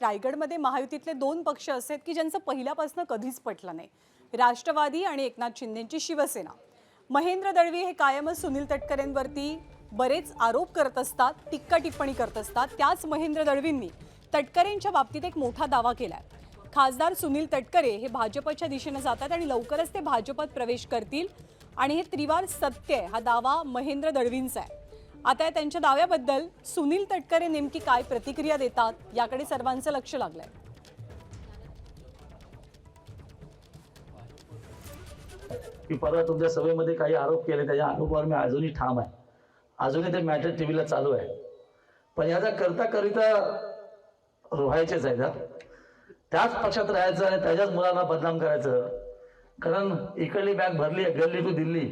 रायगडमध्ये महायुतीतले दोन पक्ष असे आहेत की ज्यांचं पहिल्यापासून कधीच पटलं नाही. राष्ट्रवादी आणि एकनाथ शिंदेची शिवसेना. महेंद्र दळवी हे कायमच सुनील तटकरेंवरती बरेच आरोप करत असतात, टीका टिप्पणी करत असतात. त्याच महेंद्र दळवींनी तटकरेंच्या बाबतीत एक मोठा दावा केलाय. खासदार सुनील तटकरे हे भाजपच्या दिशेने जातात आणि लवकरच ते भाजपात प्रवेश करतील आणि हे त्रिवार सत्य आहे, हा दावा महेंद्र दळवींचा आहे. आता त्यांच्या दाव्याबद्दल सुनील तटकरे नेमकी काय प्रतिक्रिया देतात याकडे सर्वांचं लक्ष लागलंय. की परत तुमच्या सभेमध्ये काही आरोप केले, त्याच्या आरोपावर मी अजूनही ठाम आहे. अजूनही ते मॅटर टीव्हीला चालू आहे. पण याचा करता व्हायचेच आहे का? त्याच पक्षात राहायचं आणि त्याच्याच मुलांना बदनाम करायचं. कारण इकडली बॅग भरली आहे, गल्ली टू दिल्ली.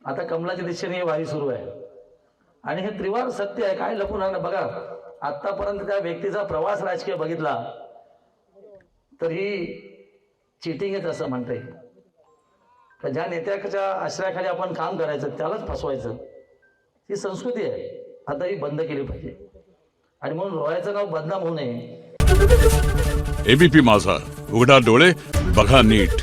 आता कमलाच्या दिशेने ही वारी सुरू आहे आणि हे त्रिवार सत्य आहे. काय लपून राहणं? बघा, आतापर्यंत त्या व्यक्तीचा प्रवास राजकीय बघितला तर ही चिटिंग आहे असं म्हणता येईल. ज्या नेत्याच्या आश्रयाखाली आपण काम करायचं त्यालाच फसवायचं, ही संस्कृती आहे. आता ही बंद केली पाहिजे आणि म्हणून रोयाचं नाव बदनाम होऊ नये. एबीपी माझा, उघडा डोळे बघा नीट.